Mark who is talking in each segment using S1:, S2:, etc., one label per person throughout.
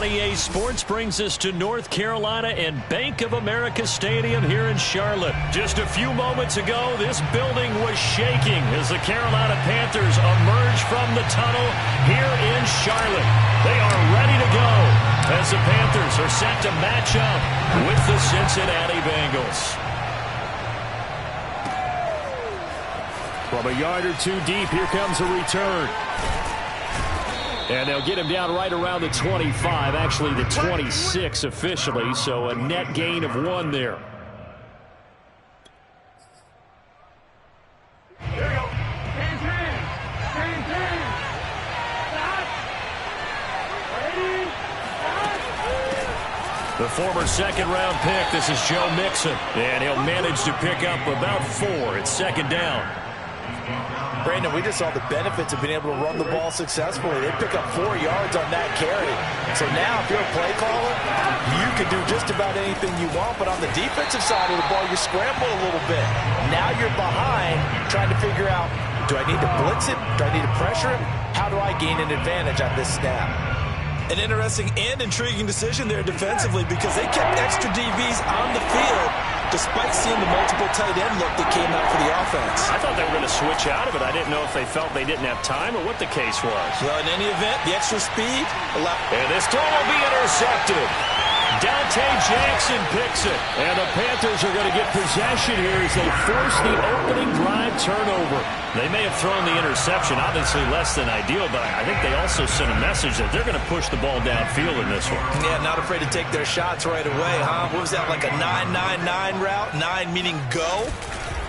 S1: on EA Sports brings us to North Carolina and Bank of America Stadium here in Charlotte. Just a few moments ago, this building was shaking as the Carolina Panthers emerge from the tunnel here in Charlotte. They are ready to go as the Panthers are set to match up with the Cincinnati Bengals. From a yard or two deep, here comes a return. And they'll get him down right around the 25, actually the 26 officially, so a net gain of 1 there. The former second-round pick, this is Joe Mixon, and he'll manage to pick up about 4. It's second down.
S2: Brandon, we just saw the benefits of being able to run the ball successfully. They pick up 4 yards on that carry. So now, if you're a play caller, you can do just about anything you want. But on the defensive side of the ball, you scramble a little bit. Now you're behind, trying to figure out, do I need to blitz it? Do I need to pressure him? How do I gain an advantage on this snap? An interesting and intriguing decision there defensively because they kept extra DBs on the field despite seeing the multiple tight end look that came out for the offense.
S1: I thought they were going to switch out of it. I didn't know if they felt they didn't have time or what the case was.
S2: Well, in any event, the extra speed allowed.
S1: And this throw will be intercepted. Dante Jackson picks it. And the Panthers are going to get possession here as they force the opening drive turnover. They may have thrown the interception, obviously less than ideal, but I think they also sent a message that they're going to push the ball downfield in this one.
S2: Yeah, not afraid to take their shots right away, huh? What was that, like a 9-9-9 route? 9 meaning go?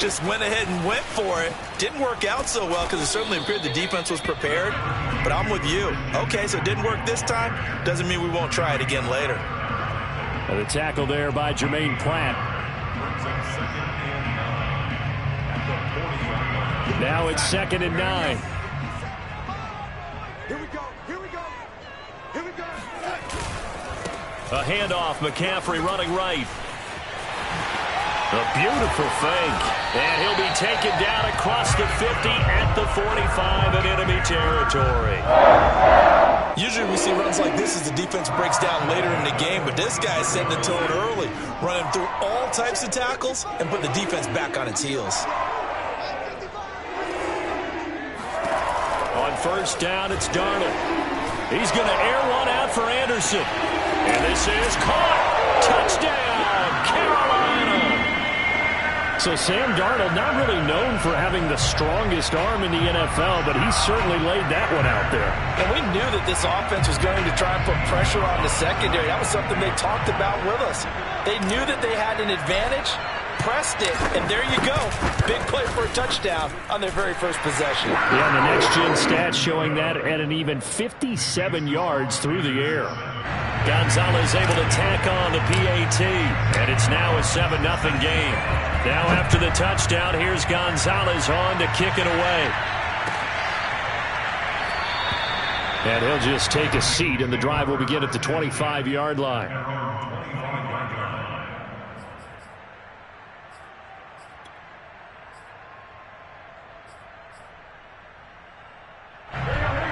S2: Just went ahead and went for it. Didn't work out so well because it certainly appeared the defense was prepared. But I'm with you. Okay, so it didn't work this time. Doesn't mean we won't try it again later.
S1: And the tackle there by Jermaine Pratt. Now it's 2nd and 9.
S3: Here we go. Here we go. Here we go.
S1: A handoff. McCaffrey running right. A beautiful fake. And he'll be taken down across the 50 at the 45 in enemy territory.
S2: Usually we see runs like this as the defense breaks down later in the game, but this guy is setting the tone early, running through all types of tackles and put the defense back on its heels.
S1: On first down, it's Darnold. He's going to air one out for Anderson. And this is caught. Touchdown, Carolina. So Sam Darnold, not really known for having the strongest arm in the NFL, but he certainly laid that one out there.
S2: And we knew that this offense was going to try and put pressure on the secondary. That was something they talked about with us. They knew that they had an advantage, pressed it, and there you go. Big play for a touchdown on their very first possession.
S1: Yeah, and the next-gen stats showing that at an even 57 yards through the air. Gonzalez able to tack on the PAT, and it's now a 7-0 game. Now after the touchdown, here's Gonzalez on to kick it away. And he'll just take a seat, and the drive will begin at the 25-yard line.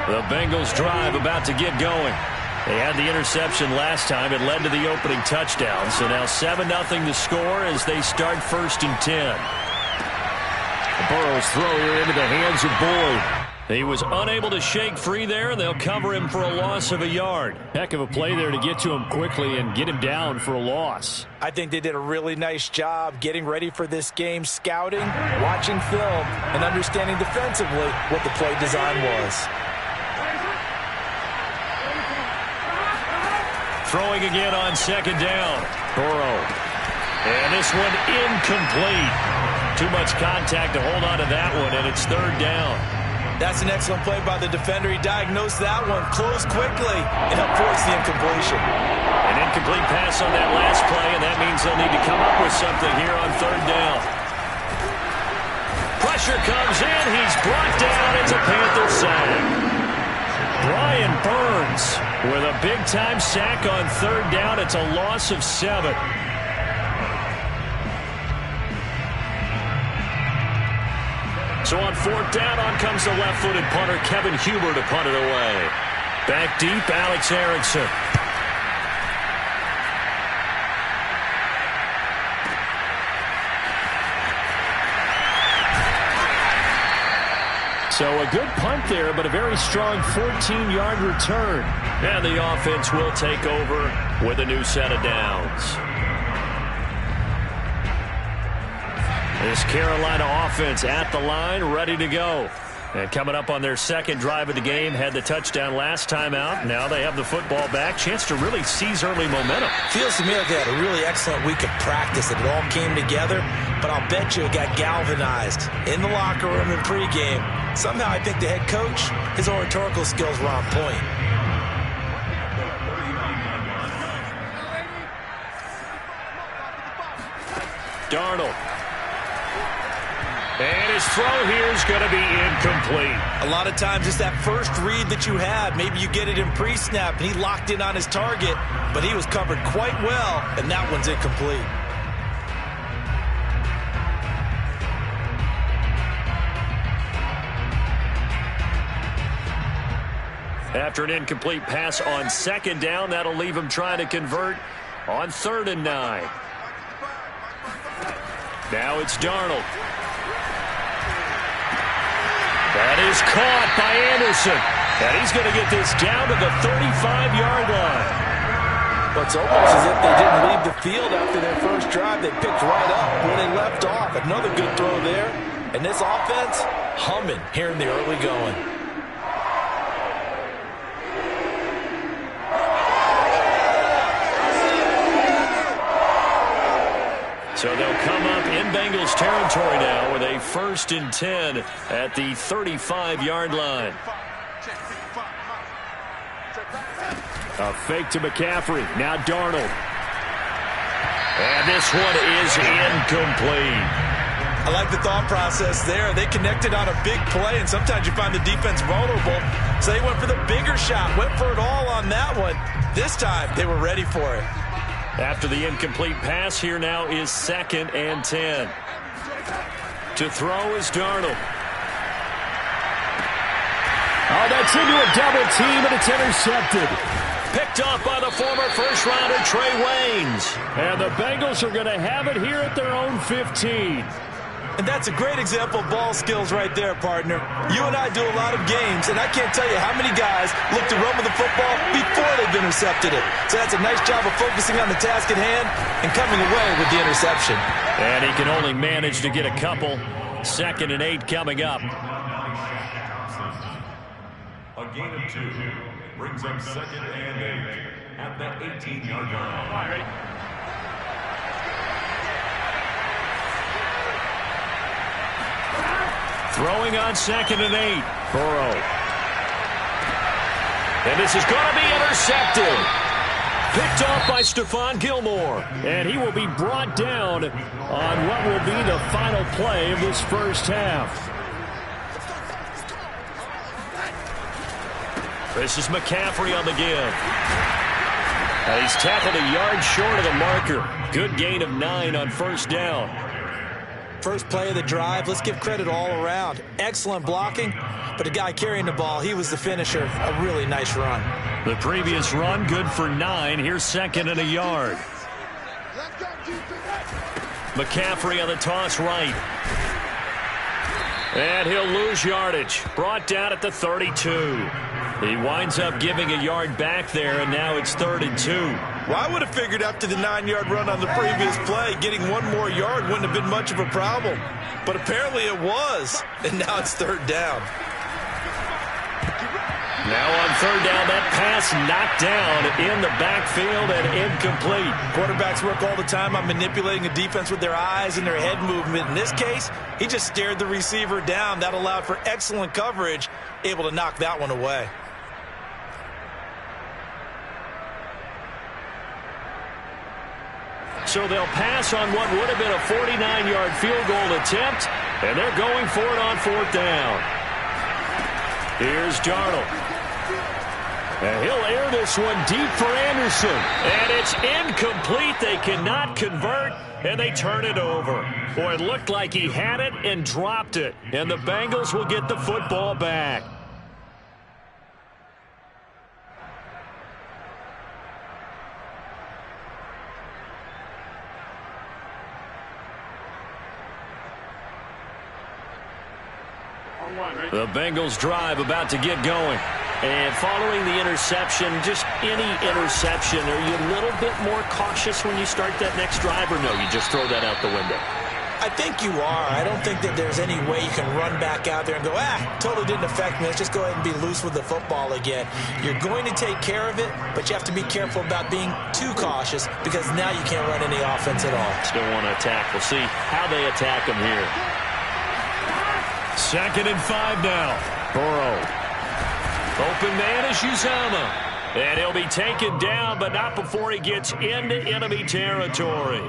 S1: The Bengals drive about to get going. They had the interception last time. It led to the opening touchdown. So now 7-0 the score as they start 1st and 10. Burrow's throw here into the hands of Boyd. He was unable to shake free there. They'll cover him for a loss of a yard. Heck of a play there to get to him quickly and get him down for a loss.
S2: I think they did a really nice job getting ready for this game, scouting, watching film, and understanding defensively what the play design was.
S1: Throwing again on 2nd down. Burrow. And this one incomplete. Too much contact to hold on to that one, and it's 3rd down.
S2: That's an excellent play by the defender. He diagnosed that one, closed quickly, and avoids the incompletion.
S1: An incomplete pass on that last play, and that means they'll need to come up with something here on 3rd down. Pressure comes in. He's brought down. It's a Panther sack. Brian Burns with a big-time sack on 3rd down. It's a loss of 7. So on 4th down, on comes the left-footed punter, Kevin Huber, to punt it away. Back deep, Alex Erickson. So a good punt there, but a very strong 14-yard return. And the offense will take over with a new set of downs. This Carolina offense at the line, ready to go. And coming up on their second drive of the game, had the touchdown last time out. Now they have the football back. Chance to really seize early momentum.
S2: Feels to me like they had a really excellent week of practice. It all came together, but I'll bet you it got galvanized in the locker room in pregame. Somehow I think the head coach, his oratorical skills were on point.
S1: Darnold. And his throw here is going to be incomplete.
S2: A lot of times it's that first read that you have. Maybe you get it in pre-snap, and he locked in on his target, but he was covered quite well, and that one's incomplete.
S1: After an incomplete pass on second down, that'll leave him trying to convert on 3rd and 9. Now it's Darnold. That is caught by Anderson. And he's going to get this down to the 35-yard line.
S2: Well, it's almost as if they didn't leave the field after their first drive. They picked right up where they left off. Another good throw there. And this offense, humming here in the early going.
S1: So they'll come up in Bengals territory now with a 1st and 10 at the 35-yard line. A fake to McCaffrey. Now Darnold. And this one is incomplete.
S2: I like the thought process there. They connected on a big play, and sometimes you find the defense vulnerable. So they went for the bigger shot, went for it all on that one. This time, they were ready for it.
S1: After the incomplete pass, here now is 2nd and 10. To throw is Darnold.
S4: Oh, that's into a double team, and it's intercepted.
S1: Picked off by the former first-rounder Trey Waynes.
S4: And the Bengals are going to have it here at their own 15.
S2: And that's a great example of ball skills right there, partner. You and I do a lot of games, and I can't tell you how many guys look to run with the football before they've intercepted it. So that's a nice job of focusing on the task at hand and coming away with the interception.
S1: And he can only manage to get a couple. 2nd and 8 coming up.
S5: A gain of 2 brings up 2nd and 8 at the 18-yard line. All right, ready?
S1: Throwing on 2nd and 8. Burrow. And this is going to be intercepted. Picked off by Stephon Gilmore.
S4: And he will be brought down on what will be the final play of this first half.
S1: This is McCaffrey on the give. And he's tackled a yard short of the marker. Good gain of 9 on 1st down.
S2: First play of the drive, let's give credit all around. Excellent blocking, but the guy carrying the ball, he was the finisher. A really nice run.
S1: The previous run, good for 9. Here's 2nd and a yard. McCaffrey on the toss right. And he'll lose yardage. Brought down at the 32. He winds up giving a yard back there, and now it's 3rd and 2.
S2: Well, I would have figured after the 9-yard run on the previous play, getting one more yard wouldn't have been much of a problem. But apparently it was, and now it's 3rd down.
S1: Now on 3rd down, that pass knocked down in the backfield and incomplete.
S2: Quarterbacks work all the time on manipulating a defense with their eyes and their head movement. In this case, he just stared the receiver down. That allowed for excellent coverage, able to knock that one away.
S1: So they'll pass on what would have been a 49-yard field goal attempt, and they're going for it on 4th down. Here's Darnold. And he'll air this one deep for Anderson. And it's incomplete. They cannot convert, and they turn it over. Boy, it looked like he had it and dropped it. And the Bengals will get the football back.
S5: One, ready?
S1: The Bengals drive about to get going.
S4: And following the interception, just any interception, are you a little bit more cautious when you start that next drive, or no, you just throw that out the window?
S2: I think you are. I don't think that there's any way you can run back out there and go, totally didn't affect me. Let's just go ahead and be loose with the football again. You're going to take care of it, but you have to be careful about being too cautious because now you can't run any offense at all.
S4: Still want to attack. We'll see how they attack them here.
S1: 2nd and 5 now.
S4: Burrow.
S1: Open man is Uzama. And he'll be taken down, but not before he gets into enemy territory.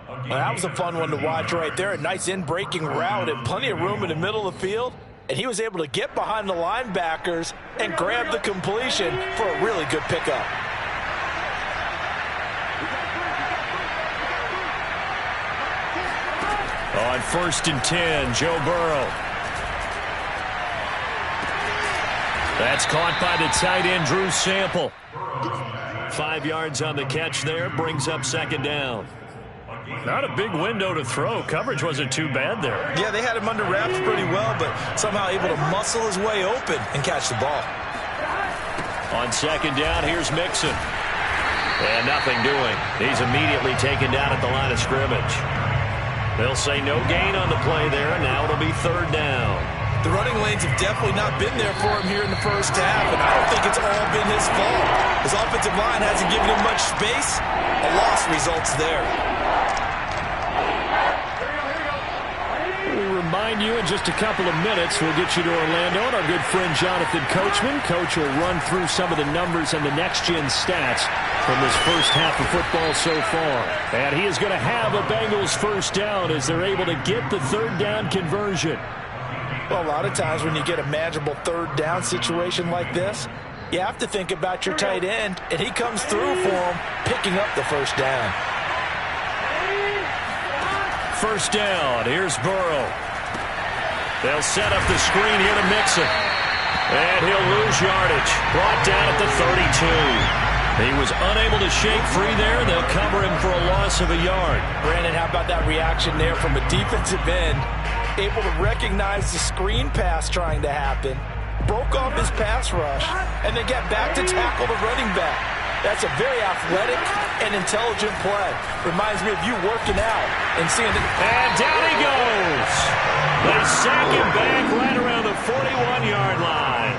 S2: Well, that was a fun one to watch right there. A nice in-breaking route and plenty of room in the middle of the field. And he was able to get behind the linebackers and grab the completion for a really good pickup.
S1: On 1st and 10, Joe Burrow. That's caught by the tight end, Drew Sample. 5 yards on the catch there, brings up 2nd down. Not a big window to throw. Coverage wasn't too bad there.
S2: Yeah, they had him under wraps pretty well, but somehow able to muscle his way open and catch the ball.
S1: On 2nd down, here's Mixon. And nothing doing. He's immediately taken down at the line of scrimmage. They'll say no gain on the play there, and now it'll be 3rd down.
S2: The running lanes have definitely not been there for him here in the first half, and I don't think it's all been his fault. His offensive line hasn't given him much space. A loss results there.
S4: We remind you in just a couple of minutes, we'll get you to Orlando and our good friend Jonathan Coachman. Coach will run through some of the numbers and the next-gen stats from this first half of football so far.
S1: And he is going to have a Bengals 1st down as they're able to get the 3rd down conversion.
S2: Well, a lot of times when you get a manageable 3rd down situation like this, you have to think about your tight end, and he comes through for him, picking up the 1st down.
S1: 1st down, here's Burrow. They'll set up the screen here to Mixon. And he'll lose yardage. Brought down at the 32. He was unable to shake free there. They'll cover him for a loss of a yard.
S2: Brandon, how about that reaction there from a defensive end? Able to recognize the screen pass trying to happen. Broke off his pass rush. And then got back to tackle the running back. That's a very athletic and intelligent play. Reminds me of you working out and seeing it.
S1: And down he goes. They sack him back right around the 41-yard line.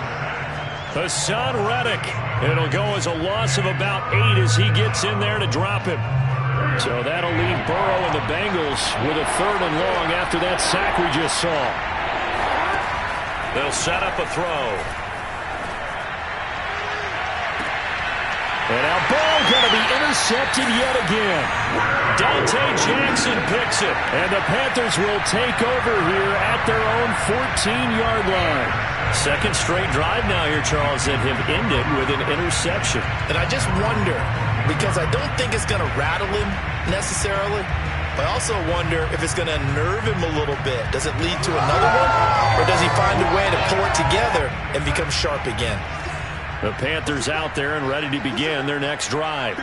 S1: Hassan Reddick. It'll go as a loss of about 8 as he gets in there to drop him. So that'll leave Burrow and the Bengals with a 3rd and long after that sack we just saw. They'll set up a throw. And now ball going to be intercepted yet again. Dante Jackson picks it. And the Panthers will take over here at their own 14-yard line. 2nd straight drive now here, Charles, that have ended with an interception.
S2: And I just wonder, because I don't think it's going to rattle him necessarily, but I also wonder if it's going to unnerve him a little bit. Does it lead to another one? Or does he find a way to pull it together and become sharp again?
S1: The Panthers out there and ready to begin their next drive.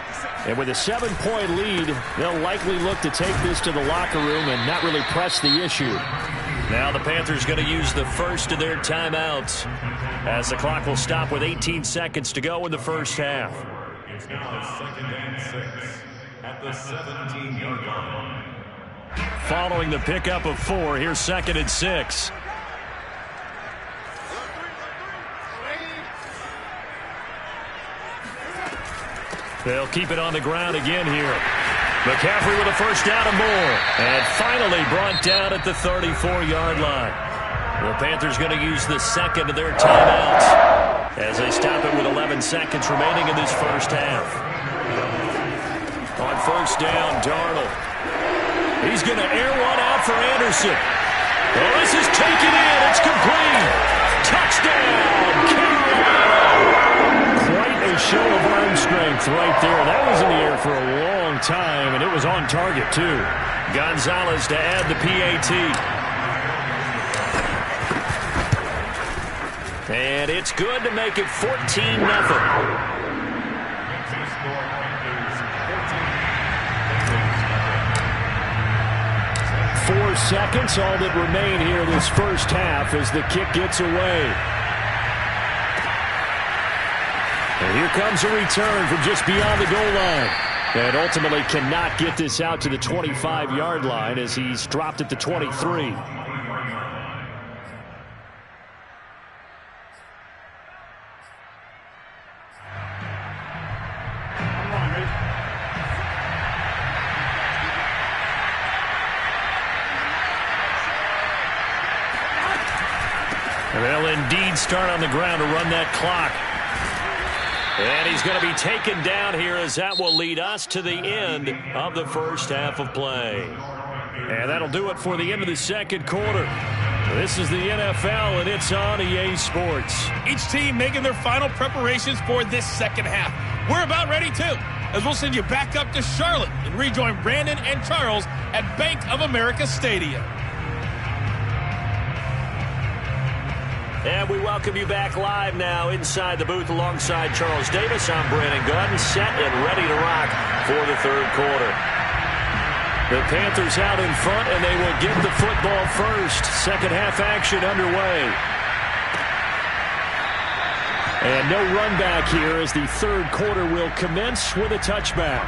S1: And with a 7-point lead, they'll likely look to take this to the locker room and not really press the issue. Now the Panthers going to use the first of their timeouts as the clock will stop with 18 seconds to go in the first half.
S5: It's now 2nd and 6 at the 17-yard line.
S1: Following the pickup of 4, here's 2nd and 6. They'll keep it on the ground again here. McCaffrey with a 1st down and more. And finally brought down at the 34-yard line. The Panthers going to use the 2nd of their timeouts as they stop it with 11 seconds remaining in this first half. On 1st down, Darnold. He's going to air one out for Anderson. Well, this is taken in. It's complete. Touchdown, Carolina. Quite a show of arm strength right there. That was in the air for a long time, and it was on target, too. Gonzalez to add the PAT. And it's good to make it 14-0.
S4: 4 seconds, all that remain here this first half as the kick gets away. And here comes a return from just beyond the goal line. And ultimately cannot get this out to the 25-yard line as he's dropped at the 23. And they'll indeed start on the ground to run that clock. And he's going to be taken down here as that will lead us to the end of the first half of play. And that'll do it for the end of the second quarter. This is the NFL, and it's on EA Sports.
S6: Each team making their final preparations for this second half. We're about ready, too, as we'll send you back up to Charlotte and rejoin Brandon and Charles at Bank of America Stadium.
S1: And we welcome you back live now inside the booth alongside Charles Davis. I'm Brandon Gunn, set and ready to rock for the third quarter. The Panthers out in front, and they will get the football first. Second half action underway. And no run back here as the third quarter will commence with a touchback.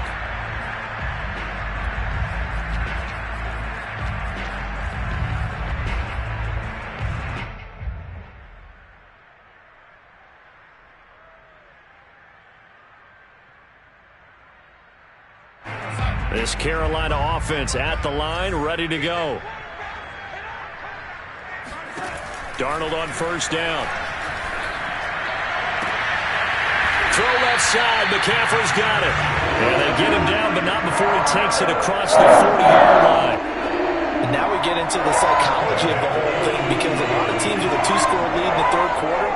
S1: This Carolina offense at the line, ready to go. Darnold on first down. Throw left side. McCaffrey's got it. And they get him down, but not before he takes it across the 40-yard line.
S2: And now we get into the psychology of the whole thing, because a lot of teams with a 2-score lead in the third quarter,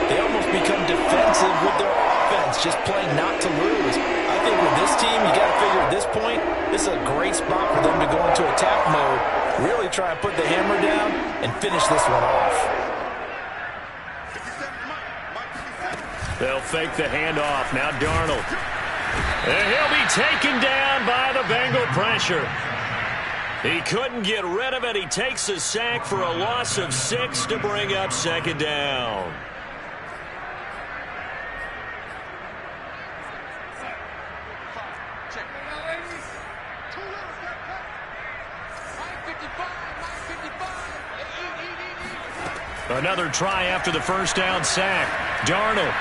S2: they almost become defensive with their offense, just playing not to lose. I think with this team, you got to figure at this point, this is a great spot for them to go into attack mode, really try and put the hammer down and finish this one off.
S1: They'll fake the handoff. Now Darnold. And he'll be taken down by the Bengal pressure. He couldn't get rid of it. He takes a sack for a loss of 6 to bring up second down. Another try after the first down sack. Darnold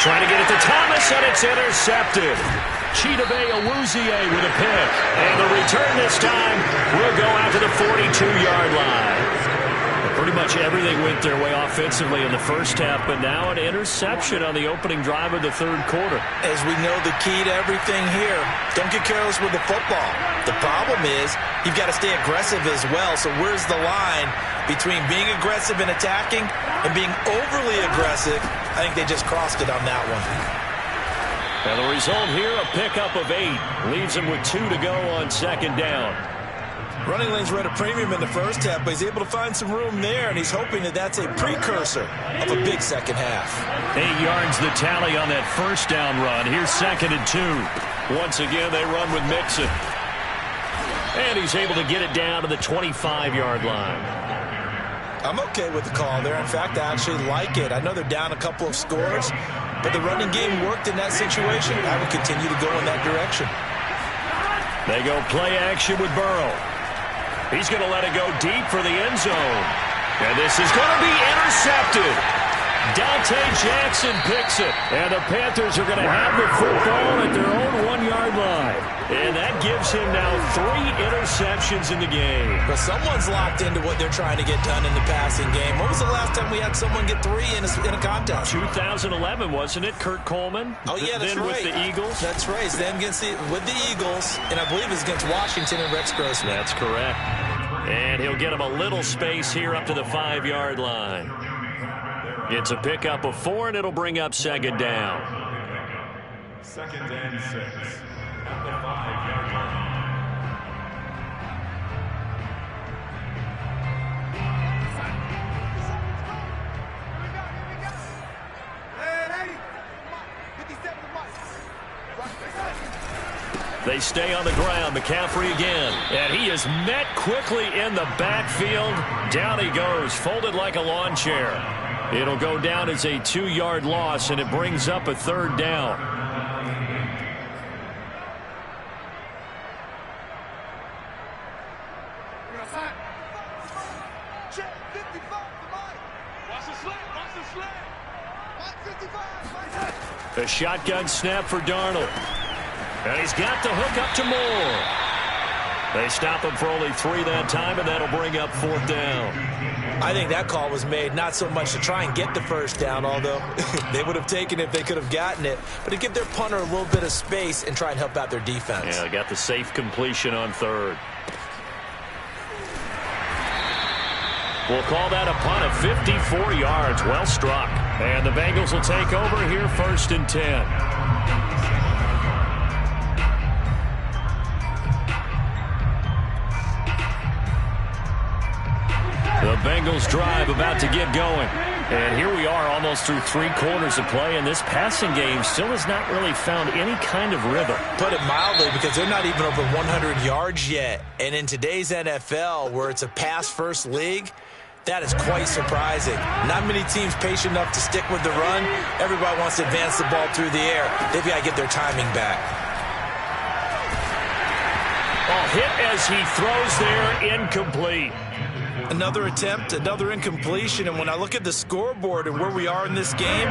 S1: trying to get it to Thomas, and it's intercepted. Chidobe Awuzie with a pick. And the return this time will go out to the 42-yard line. Pretty much everything went their way offensively in the first half, but now an interception on the opening drive of the third quarter.
S2: As we know, the key to everything here, don't get careless with the football. The problem is you've got to stay aggressive as well. So where's the line between being aggressive and attacking and being overly aggressive? I think they just crossed it on that one.
S1: And the result here, a pickup of 8. Leaves them with 2 to go on second down.
S2: Running lanes were at a premium in the first half, but he's able to find some room there, and he's hoping that that's a precursor of a big second half.
S1: 8 yards the tally on that first down run. Here's second and 2. Once again, they run with Mixon. And he's able to get it down to the 25-yard line.
S2: I'm okay with the call there. In fact, I actually like it. I know they're down a couple of scores, but the running game worked in that situation. I would continue to go in that direction.
S1: They go play action with Burrow. He's going to let it go deep for the end zone. And this is going to be intercepted. Dante Jackson picks it. And the Panthers are going to have the football at their own 1-yard line. And that gives him now 3 interceptions in the game.
S2: But someone's locked into what they're trying to get done in the passing game. When was the last time we had someone get 3 in a contest?
S1: 2011, wasn't it? Kurt Coleman?
S2: Oh, yeah, that's
S1: then
S2: right.
S1: With the Eagles?
S2: That's right. Then with the Eagles, and I believe it's against Washington and Rex Grossman.
S1: That's correct. And he'll get him a little space here up to the 5-yard line. It's a pickup of 4, and it'll bring up second down.
S5: Second and 6 at the 5-yard line.
S1: They stay on the ground. McCaffrey again. And he is met quickly in the backfield. Down he goes, folded like a lawn chair. It'll go down as a 2-yard loss, and it brings up a 3rd down. A shotgun snap for Darnold. And he's got the hook up to Moore. They stop him for only 3 that time, and that'll bring up 4th down.
S2: I think that call was made not so much to try and get the 1st down, although they would have taken it if they could have gotten it, but to give their punter a little bit of space and try and help out their defense.
S1: Yeah, got the safe completion on 3rd. We'll call that a punt of 54 yards. Well struck. And the Bengals will take over here 1st and 10. The Bengals drive about to get going. And here we are almost through 3 quarters of play, and this passing game still has not really found any kind of rhythm.
S2: Put it mildly, because they're not even over 100 yards yet. And in today's NFL, where it's a pass-first league, that is quite surprising. Not many teams patient enough to stick with the run. Everybody wants to advance the ball through the air. They've got to get their timing back.
S1: Ball hit as he throws there, incomplete.
S2: Another attempt, another incompletion, and when I look at the scoreboard and where we are in this game,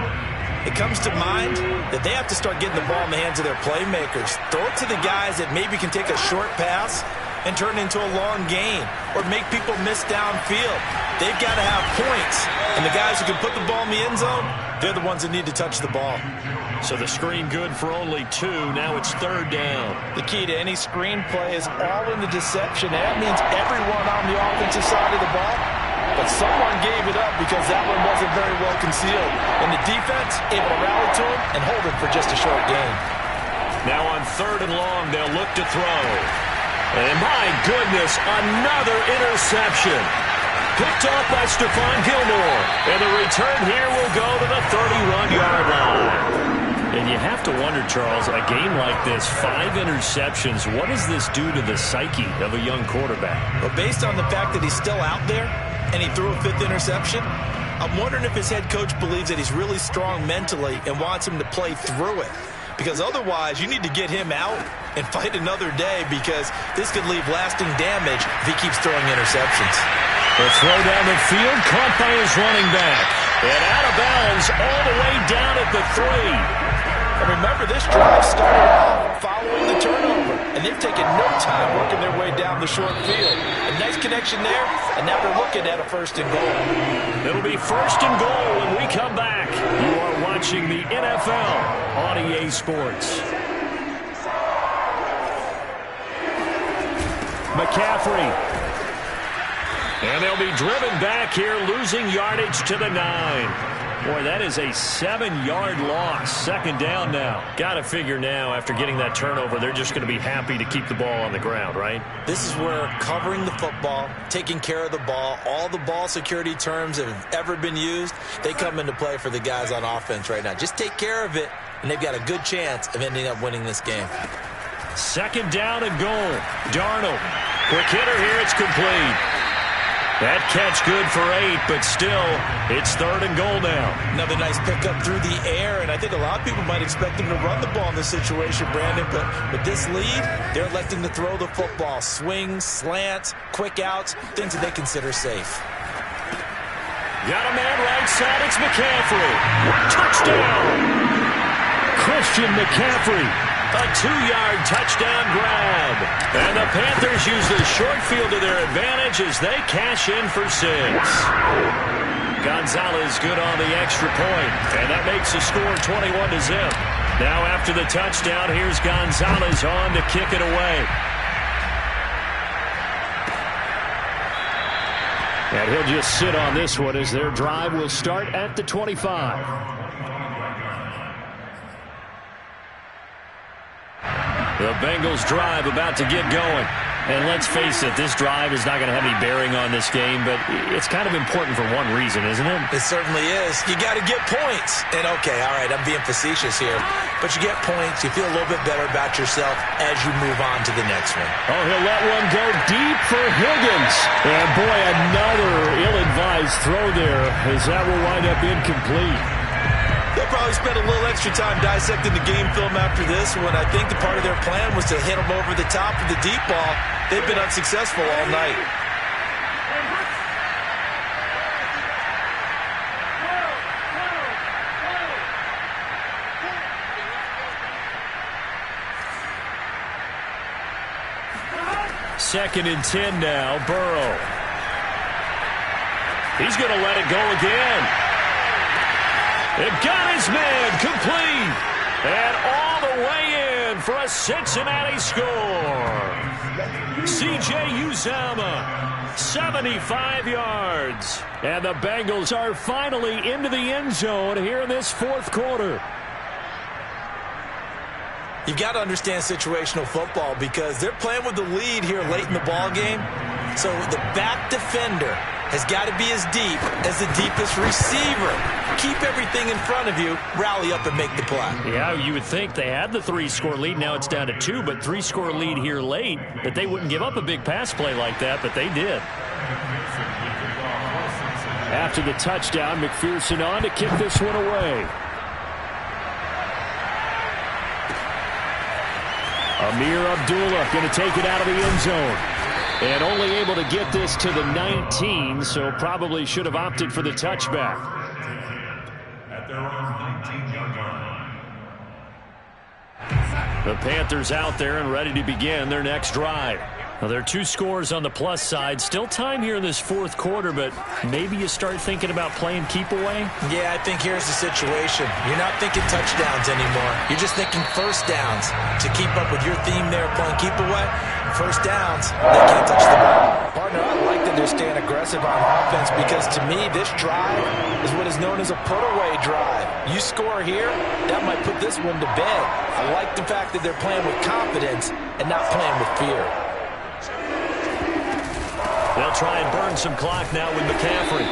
S2: it comes to mind that they have to start getting the ball in the hands of their playmakers. Throw it to the guys that maybe can take a short pass and turn it into a long gain or make people miss downfield. They've got to have points, and the guys who can put the ball in the end zone, they're the ones that need to touch the ball.
S1: So the screen good for only 2. Now it's 3rd down.
S2: The key to any screen play is all in the deception. That means everyone on the offensive side of the ball, but someone gave it up because that one wasn't very well concealed. And the defense able to rally to him and hold him for just a short gain.
S1: Now on 3rd and long, they'll look to throw. And my goodness, another interception. Picked off by Stephon Gilmore. And the return here will go to the 31-yard line. And you have to wonder, Charles, a game like this, 5 interceptions, what does this do to the psyche of a young quarterback?
S2: Well, based on the fact that he's still out there and he threw a 5th interception, I'm wondering if his head coach believes that he's really strong mentally and wants him to play through it. Because otherwise, you need to get him out and fight another day, because this could leave lasting damage if he keeps throwing interceptions.
S1: The throw down the field, caught by his running back. And out of bounds all the way down at the 3.
S2: And remember, this drive started off following the turnover, and they've taken no time working their way down the short field. A nice connection there, and now they're looking at a 1st and goal.
S1: It'll be 1st and goal when we come back. You are watching the NFL on EA Sports. McCaffrey. And they'll be driven back here, losing yardage to the 9. Boy, that is a 7-yard loss. 2nd down now. Got to figure now, after getting that turnover, they're just going to be happy to keep the ball on the ground, right?
S2: This is where covering the football, taking care of the ball, all the ball security terms that have ever been used, they come into play for the guys on offense right now. Just take care of it, and they've got a good chance of ending up winning this game.
S1: 2nd down and goal. Darnold. Quick hitter here. It's complete. That catch good for 8, but still, it's 3rd and goal now.
S2: Another nice pickup through the air, and I think a lot of people might expect him to run the ball in this situation, Brandon, but with this lead, they're electing to throw the football. Swings, slants, quick outs, things that they consider safe.
S1: Got a man right side, it's McCaffrey. Touchdown! Christian McCaffrey. A 2-yard touchdown grab. And the Panthers use the short field to their advantage as they cash in for 6. Gonzalez good on the extra point. And that makes the score 21-0. Now after the touchdown, here's Gonzalez on to kick it away. And he'll just sit on this one as their drive will start at the 25. The Bengals drive about to get going. And let's face it, this drive is not going to have any bearing on this game, but it's kind of important for one reason, isn't it?
S2: It certainly is. You got to get points. And, okay, all right, I'm being facetious here. But you get points, you feel a little bit better about yourself as you move on to the next one.
S1: Oh, he'll let one go deep for Higgins. And, boy, another ill-advised throw there as that will wind up incomplete.
S2: They'll probably spend a little extra time dissecting the game film after this one. I think the part of their plan was to hit them over the top of the deep ball. They've been unsuccessful all night.
S1: Second and 10 now, Burrow. He's going to let it go again. It got his man complete. And all the way in for a Cincinnati score. C.J. Uzomah, 75 yards. And the Bengals are finally into the end zone here in this fourth quarter.
S2: You've got to understand situational football because they're playing with the lead here late in the ball game. So the back defender has got to be as deep as the deepest receiver. Keep everything in front of you, rally up and make the play.
S1: Yeah, you would think they had the 3-score lead. Now it's down to 2, but 3-score lead here late. That they wouldn't give up a big pass play like that, but they did. After the touchdown, McPherson on to kick this one away. Amir Abdullah going to take it out of the end zone. And only able to get this to the 19, so probably should have opted for the touchback.
S5: At their own 19-yard line.
S1: The Panthers out there and ready to begin their next drive. Well, there are 2 scores on the plus side. Still time here in this fourth quarter, but maybe you start thinking about playing keep away?
S2: Yeah, I think here's the situation. You're not thinking touchdowns anymore. You're just thinking first downs. To keep up with your theme there, playing keep away, first downs, they can't touch the ball. Partner, I like that they're staying aggressive on offense because to me, this drive is what is known as a put-away drive. You score here, that might put this one to bed. I like the fact that they're playing with confidence and not playing with fear.
S1: They'll try and burn some clock now with McCaffrey.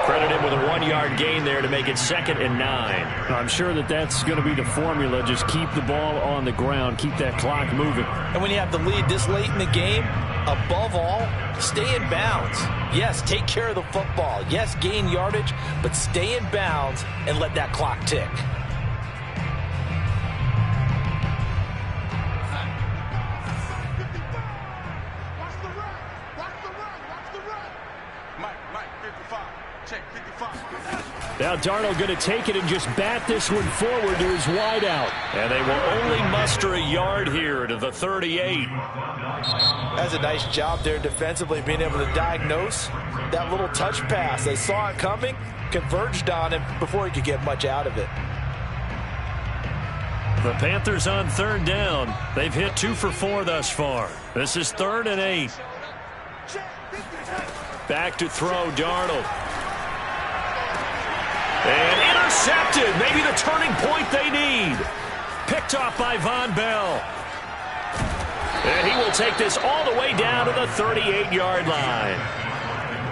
S1: Credited with a 1-yard gain there to make it 2nd and 9. I'm sure that that's going to be the formula. Just keep the ball on the ground. Keep that clock moving.
S2: And when you have the lead this late in the game, above all, stay in bounds. Yes, take care of the football. Yes, gain yardage, but stay in bounds and let that clock tick.
S1: Now Darnold going to take it and just bat this one forward to his wideout. And they will only muster a yard here to the 38.
S2: That's a nice job there defensively, being able to diagnose that little touch pass. They saw it coming, converged on him before he could get much out of it.
S1: The Panthers on 3rd down. They've hit 2 for 4 thus far. This is 3rd and 8. Back to throw, Darnold. And intercepted. Maybe the turning point they need. Picked off by Von Bell. And he will take this all the way down to the 38-yard line.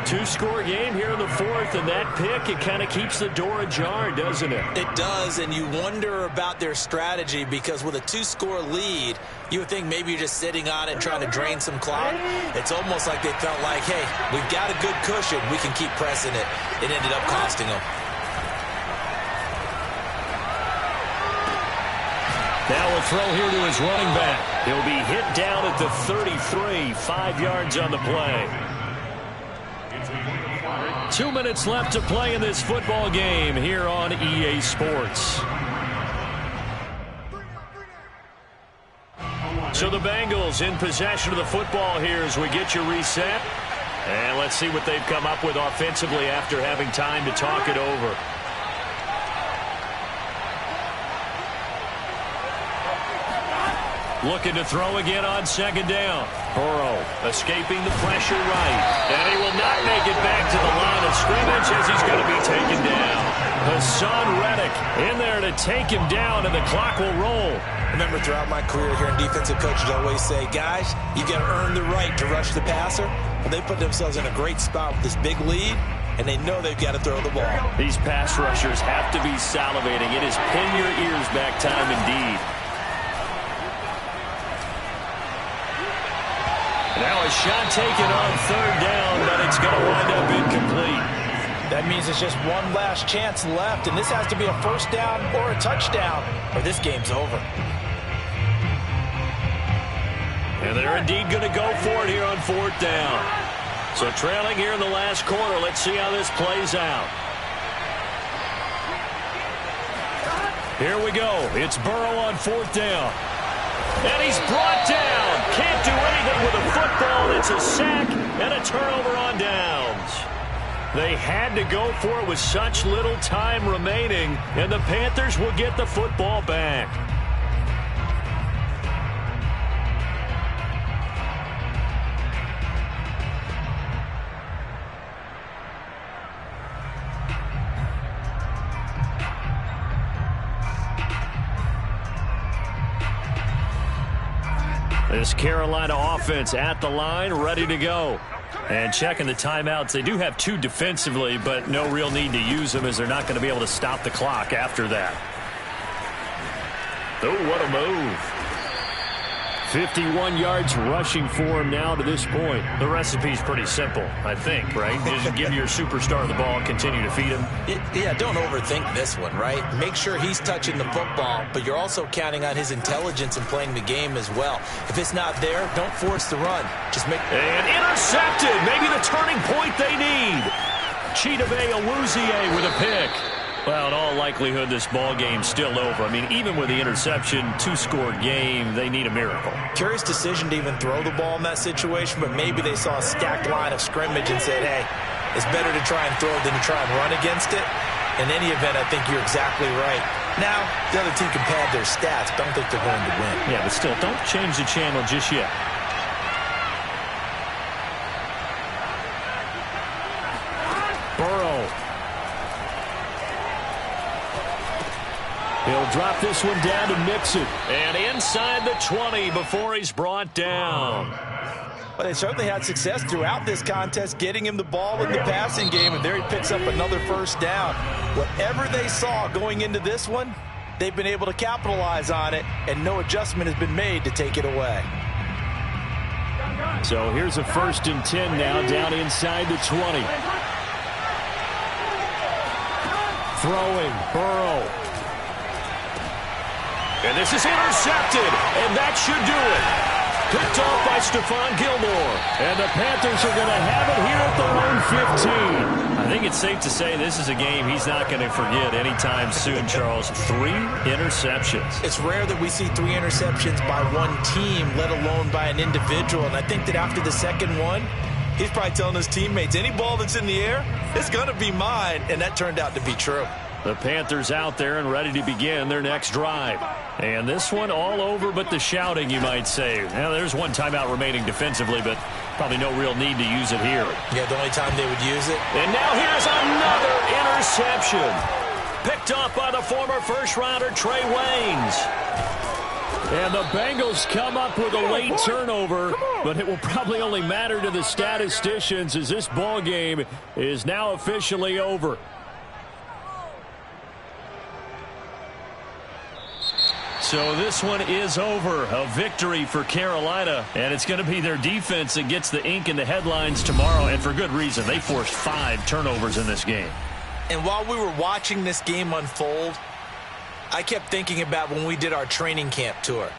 S1: 2-score game here in the 4th, and that pick, it kind of keeps the door ajar, doesn't it?
S2: It does, and you wonder about their strategy because with a 2-score lead, you would think maybe you're just sitting on it trying to drain some clock. It's almost like they felt like, hey, we've got a good cushion. We can keep pressing it. It ended up costing them.
S1: Now a throw here to his running back. He'll be hit down at the 33, 5 yards on the play. 2 minutes left to play in this football game here on EA Sports. So the Bengals in possession of the football here as we get you reset. And let's see what they've come up with offensively after having time to talk it over. Looking to throw again on 2nd down. Burrow escaping the pressure right. And he will not make it back to the line of scrimmage as he's going to be taken down. Hassan Reddick
S4: in there to take him down, and the clock will roll.
S2: Remember, throughout my career here in defensive coaches always say, guys, you got to earn the right to rush the passer. Well, they put themselves in a great spot with this big lead, and they know they've got to throw the ball.
S4: These pass rushers have to be salivating. It is pin your ears back time indeed. Now a shot taken on third down, but it's going to wind up incomplete.
S2: That means it's just one last chance left, and this has to be a first down or a touchdown, or this game's over.
S4: And they're indeed going to go for it here on fourth down. So trailing here in the last quarter. Let's see how this plays out. Here we go. It's Burrow on fourth down. And he's brought down. Can't do anything with a football. It's a sack and a turnover on downs. They had to go for it with such little time remaining, and the Panthers will get the football back. This Carolina offense at the line, ready to go. And checking the timeouts. They do have two defensively, but no real need to use them as they're not going to be able to stop the clock after that. Oh, what a move. 51 yards rushing for him now to this point. The recipe's pretty simple, I think, right? Just give your superstar the ball and continue to feed him.
S2: Yeah, don't overthink this one, right? Make sure he's touching the football, but you're also counting on his intelligence in playing the game as well. If it's not there, don't force the run. Just make...
S4: And intercepted! Maybe the turning point they need. Chidobe Awuzie with a pick. Well, in all likelihood, this ball game's still over. I mean, even with the interception, two-score game, they need a miracle.
S2: Curious decision to even throw the ball in that situation, but maybe they saw a stacked line of scrimmage and said, hey, it's better to try and throw than to try and run against it. In any event, I think you're exactly right. Now, the other team can pad their stats, but I don't think they're going to win.
S4: Yeah, but still, don't change the channel just yet. Burrow. He'll drop this one down to Mixon. And inside the 20 before he's brought down.
S2: Well, they certainly had success throughout this contest, getting him the ball in the passing game, and there he picks up another first down. Whatever they saw going into this one, they've been able to capitalize on it, and no adjustment has been made to take it away.
S4: So here's a 1st and 10 now, down inside the 20. Throwing, Burrow. And this is intercepted, and that should do it. Picked off by Stephon Gilmore. And the Panthers are going to have it here at their own 15. I think it's safe to say this is a game he's not going to forget anytime soon, Charles. 3 interceptions.
S2: It's rare that we see 3 interceptions by one team, let alone by an individual. And I think that after the second one, he's probably telling his teammates, any ball that's in the air, it's going to be mine. And that turned out to be true.
S4: The Panthers out there and ready to begin their next drive. And this one all over but the shouting, you might say. Now, there's one timeout remaining defensively, but probably no real need to use it here.
S2: Yeah, the only time they would use it.
S4: And now here's another interception. Picked off by the former first-rounder Trey Waynes. And the Bengals come up with a late turnover, but it will probably only matter to the statisticians as this ball game is now officially over. So this one is over. A victory for Carolina, and it's going to be their defense that gets the ink in the headlines tomorrow, and for good reason. They forced 5 turnovers in this game.
S2: And while we were watching this game unfold, I kept thinking about when we did our training camp tour.